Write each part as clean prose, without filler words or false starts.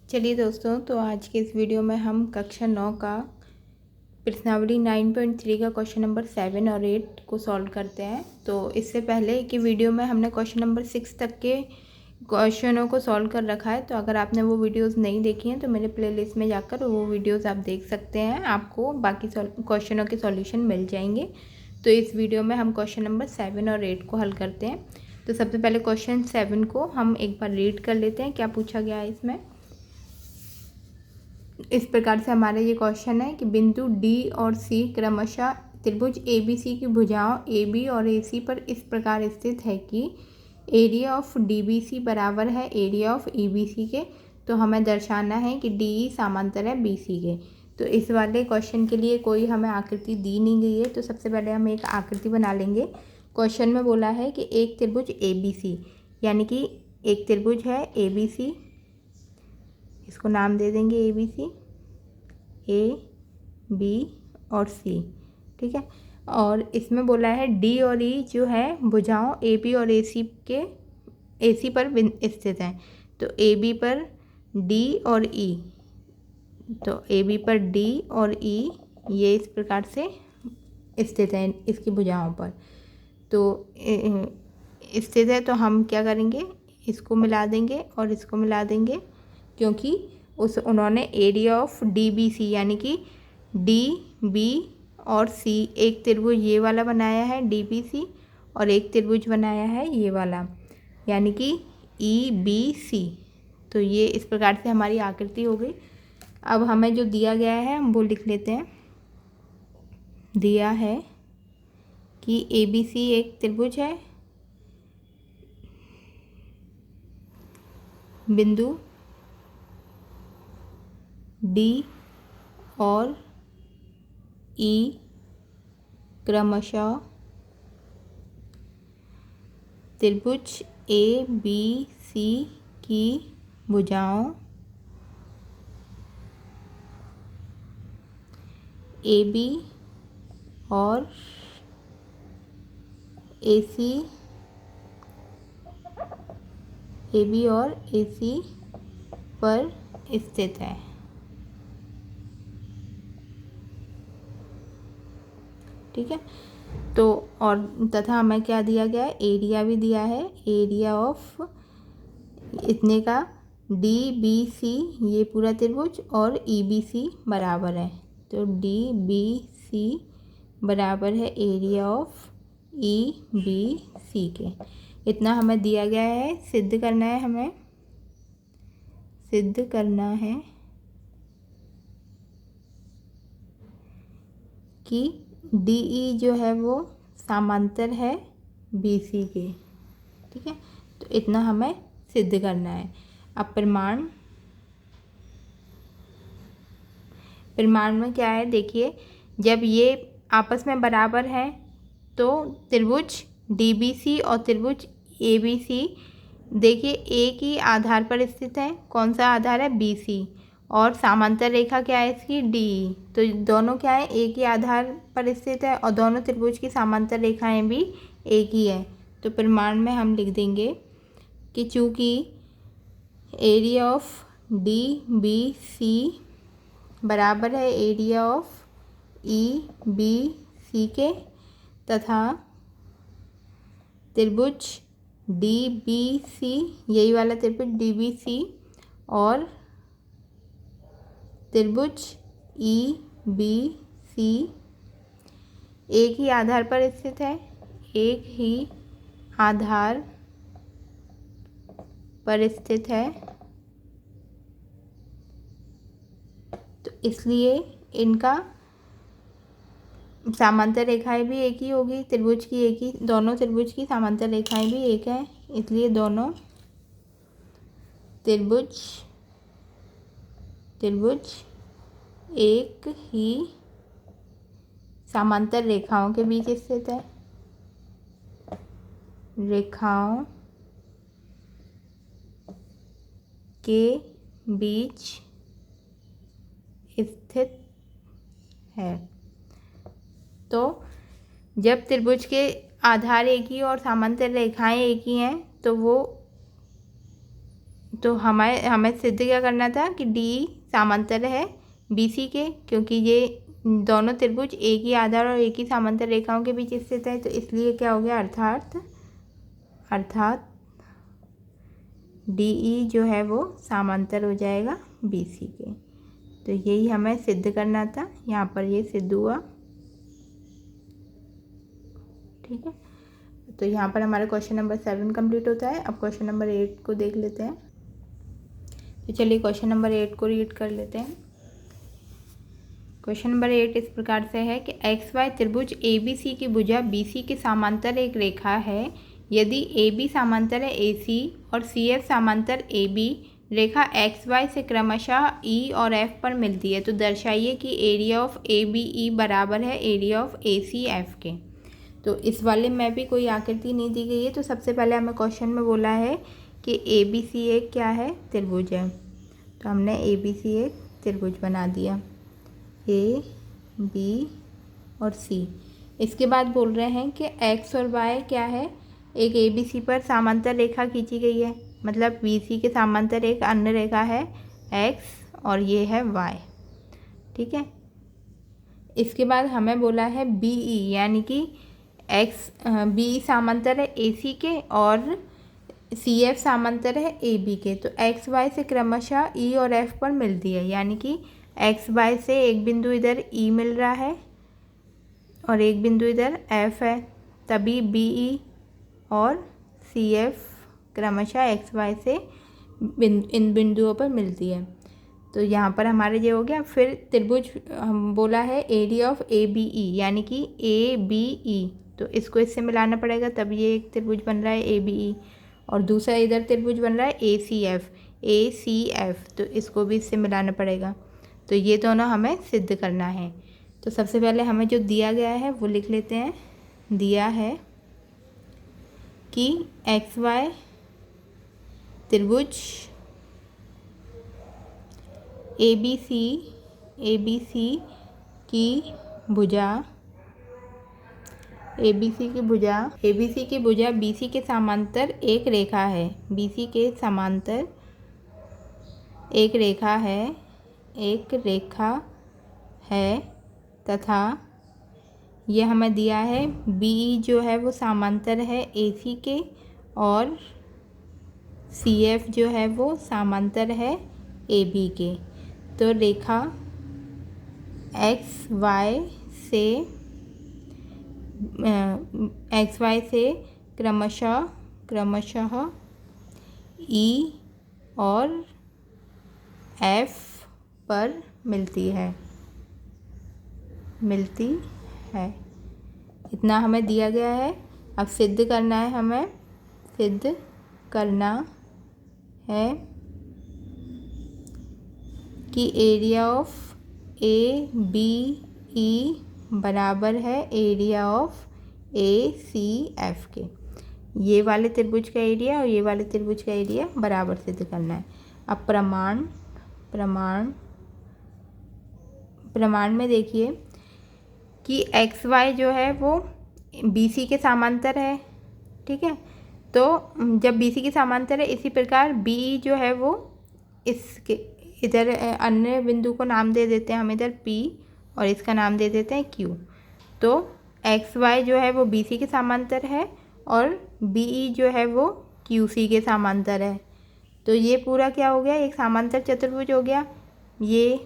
चलिए दोस्तों, तो आज के इस वीडियो में हम कक्षा 9 का प्रश्नावली 9.3 का क्वेश्चन नंबर 7 और 8 को सॉल्व करते हैं। तो इससे पहले की वीडियो में हमने क्वेश्चन नंबर 6 तक के क्वेश्चनों को सॉल्व कर रखा है। तो अगर आपने वो वीडियोस नहीं देखी हैं तो मेरे प्लेलिस्ट में जाकर वो वीडियोस आप देख सकते हैं, आपको बाकी क्वेश्चनों के सॉल्यूशन मिल जाएंगे। तो इस वीडियो में हम क्वेश्चन नंबर 7 और 8 को हल करते हैं। तो सबसे पहले क्वेश्चन 7 को हम एक बार रीड कर लेते हैं, क्या पूछा गया है इसमें। इस प्रकार से हमारा ये क्वेश्चन है कि बिंदु डी और सी क्रमशः त्रिभुज ए बी सी की भुजाओं ए बी और ए सी पर इस प्रकार स्थित है कि area of D B C बराबर है area of E B C के। तो हमें दर्शाना है कि डी ई समांतर है बी सी के। तो इस वाले क्वेश्चन के लिए कोई हमें आकृति दी नहीं गई है, तो सबसे पहले हम एक आकृति बना लेंगे। क्वेश्चन में बोला है कि एक त्रिभुज ए बी सी, यानी कि एक त्रिभुज है ए बी सी, इसको नाम दे देंगे A B C, A B और सी, ठीक है। और इसमें बोला है डी और ई जो है भुजाओं ए बी और ए सी पर स्थित हैं। तो ए बी पर डी और ई, तो ए बी पर डी और ई ये इस प्रकार से स्थित हैं इसकी भुजाओं पर। तो स्थित है, तो हम क्या करेंगे, इसको मिला देंगे और इसको मिला देंगे, क्योंकि उन्होंने area of D B C यानी कि डी बी और सी एक त्रिभुज ये वाला बनाया है डी बी सी, और एक त्रिभुज बनाया है ये वाला यानी कि ई बी सी। तो ये इस प्रकार से हमारी आकृति हो गई। अब हमें जो दिया गया है हम वो लिख लेते हैं। दिया है कि ए बी सी एक त्रिभुज है, बिंदु डी और ई क्रमशः त्रिभुज ए बी सी की भुजाओं ए बी और ए सी, ए बी और ए सी पर स्थित है, ठीक है। तो और तथा हमें क्या दिया गया है, एरिया भी दिया है, एरिया ऑफ इतने का डी बी सी ये पूरा त्रिभुज और ई बी सी बराबर है। तो डी बी सी बराबर है area of E B C के। इतना हमें दिया गया है, सिद्ध करना है, हमें सिद्ध करना है कि डी ई जो है वो समांतर है बी सी के, ठीक है। तो इतना हमें सिद्ध करना है। अब प्रमाण में क्या है, देखिए, जब ये आपस में बराबर हैं तो त्रिभुज डी बी सी और त्रिभुज ए बी सी देखिए एक ही आधार पर स्थित है। कौन सा आधार है, बी सी, और समांतर रेखा क्या है इसकी, डी। तो दोनों क्या है, एक ही आधार पर स्थित है और दोनों त्रिभुज की समांतर रेखाएं भी एक ही है। तो प्रमाण में हम लिख देंगे कि चूँकि area of D B C बराबर है area of E B C के, तथा त्रिभुज डी बी सी यही वाला त्रिभुज डी बी सी और त्रिभुज ई बी सी एक ही आधार पर स्थित है, एक ही आधार पर स्थित है। तो इसलिए इनका समांतर रेखाएं भी एक ही होगी, त्रिभुज की एक ही, दोनों त्रिभुज की समांतर रेखाएं भी एक है, इसलिए दोनों त्रिभुज एक ही समांतर रेखाओं के बीच स्थित है, रेखाओं के बीच स्थित है। तो जब त्रिभुज के आधार एक ही और समांतर रेखाएं एक ही हैं तो वो तो हमें सिद्ध क्या करना था कि डी समांतर है BC के, क्योंकि ये दोनों त्रिभुज एक ही आधार और एक ही समांतर रेखाओं के बीच स्थित है। तो इसलिए क्या हो गया, अर्थात DE जो है वो समांतर हो जाएगा BC के। तो यही हमें सिद्ध करना था, यहाँ पर ये सिद्ध हुआ। ठीक है, तो यहाँ पर हमारा क्वेश्चन नंबर 7 कंप्लीट होता है। अब क्वेश्चन नंबर 8 को देख लेते हैं। तो चलिए क्वेश्चन नंबर 8 को रीड कर लेते हैं। क्वेश्चन नंबर 8 इस प्रकार से है कि XY त्रिभुज ABC की भुजा BC के समांतर एक रेखा है। यदि AB समांतर है AC और CF समांतर AB, रेखा XY से क्रमशः E और F पर मिलती है, तो दर्शाइए कि एरिया ऑफ ABE बराबर है एरिया ऑफ ACF के। तो इस वाले में भी कोई आकृति नहीं दी गई है। तो सबसे पहले हमें क्वेश्चन में बोला है कि ABC एक क्या है, त्रिभुज है। तो हमने ABC एक त्रिभुज बना दिया, A, B और C। इसके बाद बोल रहे हैं कि X और Y क्या है, एक ABC पर समांतर रेखा खींची गई है, मतलब BC के समांतर एक अन्य रेखा है X और ये है Y। ठीक है, इसके बाद हमें बोला है BE, यानी कि BE समांतर है AC के और CF समांतर है AB के। तो XY से क्रमशः E और F पर मिलती है, यानी कि XY से एक बिंदु इधर E मिल रहा है और एक बिंदु इधर F है, तभी BE और CF क्रमशः XY से इन बिंदुओं पर मिलती है। तो यहाँ पर हमारे ये हो गया। फिर त्रिभुज हम बोला है एरिया ऑफ ABE, यानी कि ABE, तो इसको इससे मिलाना पड़ेगा, तब ये एक त्रिभुज बन रहा है ABE। और दूसरा इधर त्रिभुज बन रहा है ACF, तो इसको भी इससे मिलाना पड़ेगा। तो ये दोनों हमें सिद्ध करना है। तो सबसे पहले हमें जो दिया गया है वो लिख लेते हैं। दिया है कि XY त्रिभुज ABC की भुजा BC के समांतर एक रेखा है। BC के समांतर एक रेखा है तथा यह हमें दिया है BE जो है वो समांतर है AC के और CF जो है वो समांतर है AB के। तो रेखा XY से क्रमशः E और F पर मिलती है। इतना हमें दिया गया है। अब सिद्ध करना है कि एरिया ऑफ ABE बराबर है एरिया ऑफ ACF के। ये वाले त्रिभुज का एरिया और ये वाले त्रिभुज का एरिया बराबर सिद्ध करना है। अब प्रमाण में देखिए कि XY जो है वो BC के समांतर है। ठीक है, तो जब BC के समांतर है, इसी प्रकार BE जो है वो इसके इधर अन्य बिंदु को नाम दे देते हैं हम, इधर P और इसका नाम दे देते हैं Q। तो XY जो है वो BC के समांतर है और BE जो है वो QC के समांतर है। तो ये पूरा क्या हो गया, एक समांतर चतुर्भुज हो गया। ये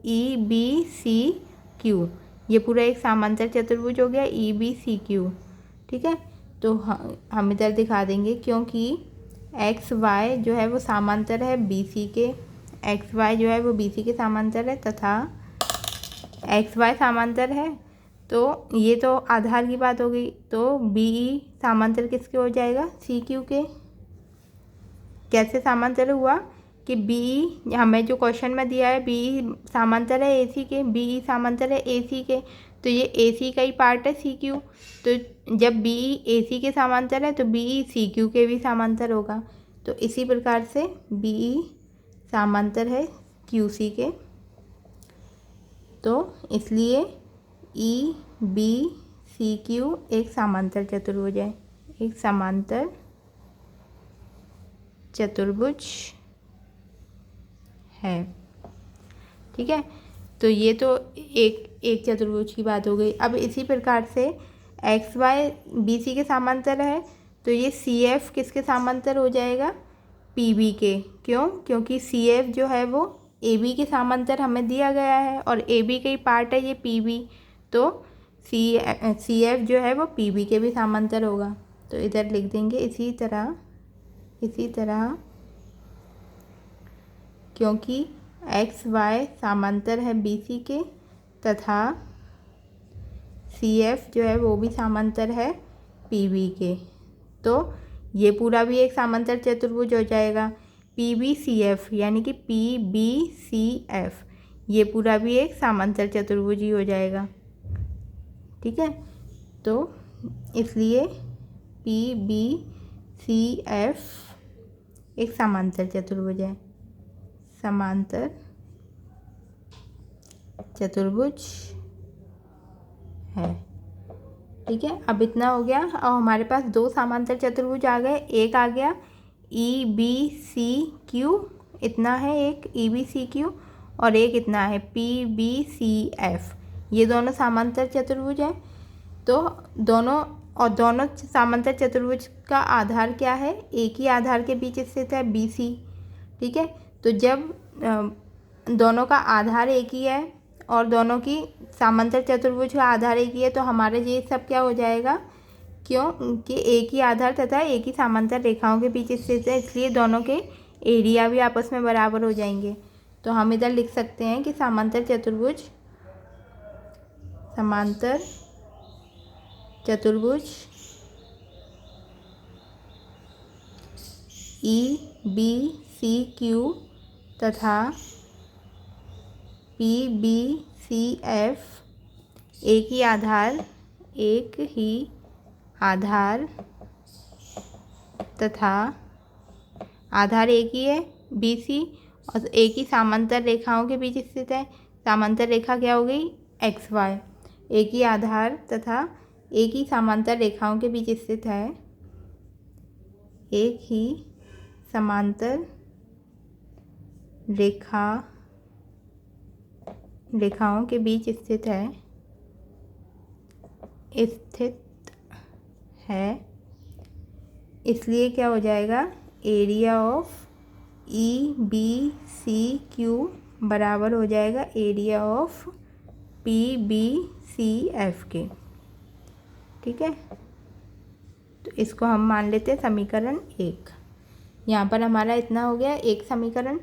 EBCQ, ये पूरा एक समांतर चतुर्भुज हो गया EBCQ। ठीक है, तो हम इधर दिखा देंगे, क्योंकि XY जो है वो समांतर है BC के, XY जो है वो BC के समांतर है तथा XY समांतर है। तो ये तो आधार की बात हो गई। तो BE समांतर किसके हो जाएगा, CQ के। कैसे समांतर हुआ कि BE हमें जो क्वेश्चन में दिया है, BE समांतर है AC के, BE समांतर है AC के, तो ये AC का ही पार्ट है CQ। तो जब BE AC के समांतर है तो BE CQ के भी समांतर होगा। तो इसी प्रकार से BE समांतर है QC के, तो इसलिए EBCQ एक समांतर चतुर्भुज है, एक समांतर चतुर्भुज है। ठीक है, तो ये तो एक चतुर्भुज की बात हो गई। अब इसी प्रकार से एक्स वाई बी सी के समांतर है, तो ये सी एफ किसके समांतर हो जाएगा, पी बी के। क्यों? क्योंकि सी एफ जो है वो ए बी के समांतर हमें दिया गया है और ए बी का ही पार्ट है ये पी बी, तो सी एफ जो है वो पी बी के भी समांतर होगा। तो इधर लिख देंगे इसी तरह क्योंकि एक्स वाई समांतर है बी सी के तथा सी एफ जो है वो भी समांतर है पी बी के, तो ये पूरा भी एक समांतर चतुर्भुज हो जाएगा। पी बी सी एफ यानी कि पी बी सी एफ ये पूरा भी एक समांतर चतुर्भुज ही हो जाएगा। ठीक है, तो इसलिए पी बी सी एफ एक समांतर चतुर्भुज है, समांतर चतुर्भुज है। ठीक है, अब इतना हो गया और हमारे पास दो समांतर चतुर्भुज आ गए। एक आ गया ई बी सी क्यू, इतना है एक ई बी सी क्यू, और एक इतना है पी बी सी एफ। ये दोनों समांतर चतुर्भुज हैं। तो दोनों समांतर चतुर्भुज का आधार क्या है, एक ही आधार के बीच स्थित है बी सी। ठीक है, तो जब दोनों का आधार एक ही है और दोनों की समांतर चतुर्भुज का आधार एक ही है, तो हमारे ये सब क्या हो जाएगा, क्यों कि एक ही आधार तथा एक ही समांतर रेखाओं के बीच स्थित है, इसलिए दोनों के एरिया भी आपस में बराबर हो जाएंगे। तो हम इधर लिख सकते हैं कि समांतर चतुर्भुज ई बी सी क्यू तथा पी बी सी एफ एक ही आधार तथा आधार एक ही है बी सी और एक ही समांतर रेखाओं के बीच स्थित है। समांतर रेखा क्या हो गई, एक्स वाई। एक ही आधार तथा एक ही समांतर रेखाओं के बीच स्थित है, एक ही समांतर रेखाओं के बीच स्थित है, इसलिए क्या हो जाएगा, area of E B C Q बराबर हो जाएगा area of P B C F के। ठीक है, तो इसको हम मान लेते हैं समीकरण 1। यहाँ पर हमारा इतना हो गया एक समीकरण।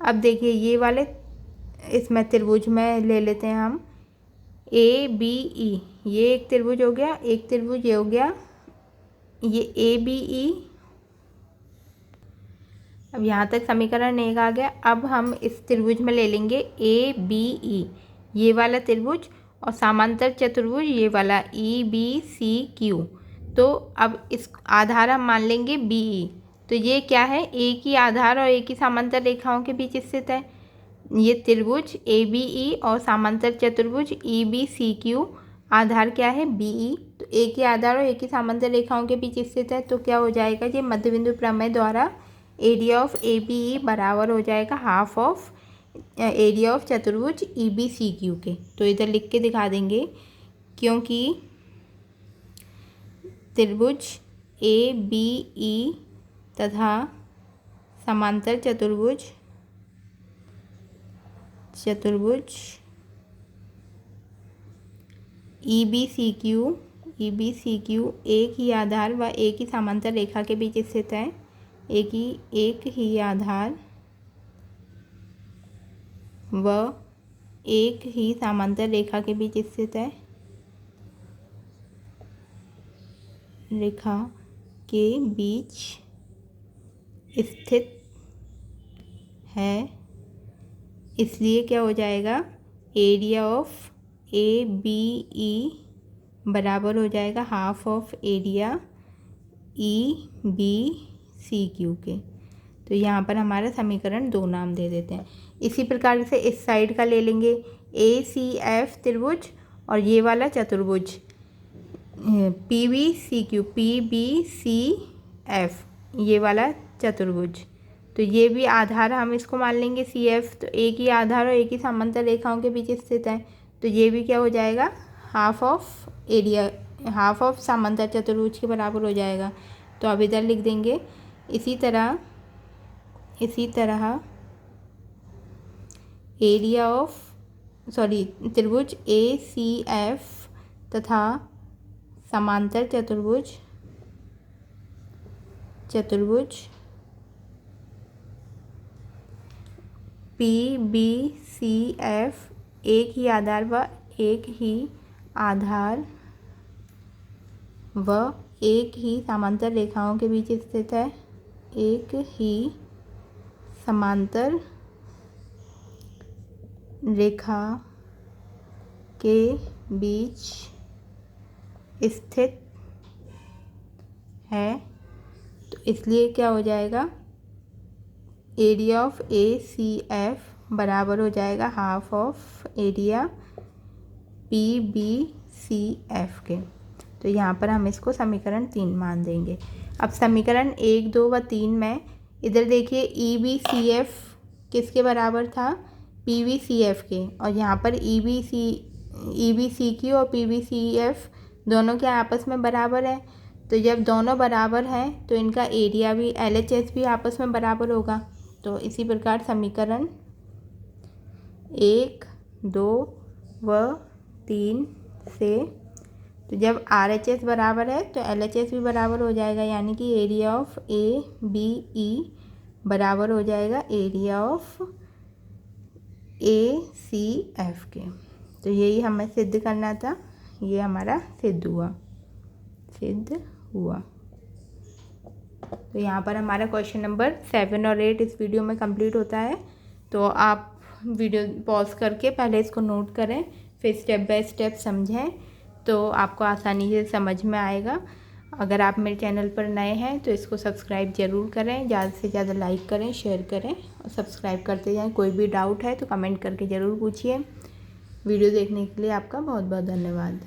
अब देखिए ये वाले इसमें त्रिभुज में ले लेते हैं हम ए बी ई, ये एक त्रिभुज हो गया, एक त्रिभुज ये हो गया, ये ए बी ई। अब यहाँ तक समीकरण 1 आ गया। अब हम इस त्रिभुज में ले लेंगे ए बी ई, ये वाला त्रिभुज, और समांतर चतुर्भुज ये वाला ई बी सी क्यू। तो अब इस आधार हम मान लेंगे बी ई, तो ये क्या है, एक ही आधार और एक ही समांतर रेखाओं के बीच स्थित है। ये त्रिभुज ए बी ई और समांतर चतुर्भुज ई बी सी क्यू, आधार क्या है बी ई, तो एक ही आधार और एक ही समांतर रेखाओं के बीच स्थित है। तो क्या हो जाएगा, ये मध्यबिंदु प्रमेय द्वारा area of A B E बराबर हो जाएगा हाफ ऑफ एरिया ऑफ चतुर्भुज ई बी सी क्यू के। तो इधर लिख के दिखा देंगे, क्योंकि त्रिभुज ए बी ई तथा समांतर चतुर्भुज ई बी सी क्यू एक ही आधार व एक ही समांतर रेखा के बीच स्थित है, एक ही आधार व एक ही समांतर रेखा के बीच स्थित है, रेखा के बीच स्थित है, इसलिए क्या हो जाएगा, area of A B E बराबर हो जाएगा half of area E B C Q के। तो यहाँ पर हमारा समीकरण 2 नाम दे देते हैं। इसी प्रकार से इस साइड का ले लेंगे ए सी एफ त्रिभुज और ये वाला चतुर्भुज P B C Q, P B C F ये वाला चतुर्भुज। तो ये भी आधार हम इसको मान लेंगे CF, तो एक ही आधार और एक ही समांतर रेखाओं के बीच स्थित है, तो ये भी क्या हो जाएगा, half of area, half of समांतर चतुर्भुज के बराबर हो जाएगा। तो अब इधर लिख देंगे इसी तरह एरिया ऑफ त्रिभुज ACF तथा समांतर चतुर्भुज PBCF एक ही आधार व एक ही समांतर रेखाओं के बीच स्थित है, एक ही समांतर रेखा के बीच स्थित है। तो इसलिए क्या हो जाएगा, एरिया ऑफ ACF बराबर हो जाएगा हाफ ऑफ एरिया PBCF के। तो यहाँ पर हम इसको समीकरण 3 मान देंगे। अब समीकरण 1, 2 व 3 में इधर देखिए EBCF किसके बराबर था, PBCF के, और यहाँ पर EBCQ और PBCF दोनों के आपस में बराबर है। तो जब दोनों बराबर हैं तो इनका एरिया भी LHS भी आपस में बराबर होगा। तो इसी प्रकार समीकरण 1, 2 व 3 से, तो जब RHS बराबर है तो LHS भी बराबर हो जाएगा, यानी कि एरिया ऑफ ABE बराबर हो जाएगा एरिया ऑफ ACF के। तो यही हमें सिद्ध करना था, ये हमारा सिद्ध हुआ। तो यहाँ पर हमारा क्वेश्चन नंबर 7 और 8 इस वीडियो में कंप्लीट होता है। तो आप वीडियो पॉज करके पहले इसको नोट करें, फिर स्टेप बाय स्टेप समझें, तो आपको आसानी से समझ में आएगा। अगर आप मेरे चैनल पर नए हैं तो इसको सब्सक्राइब ज़रूर करें, ज़्यादा से ज़्यादा लाइक करें, शेयर करें और सब्सक्राइब करते जाएं। कोई भी डाउट है तो कमेंट करके ज़रूर पूछिए। वीडियो देखने के लिए आपका बहुत बहुत धन्यवाद।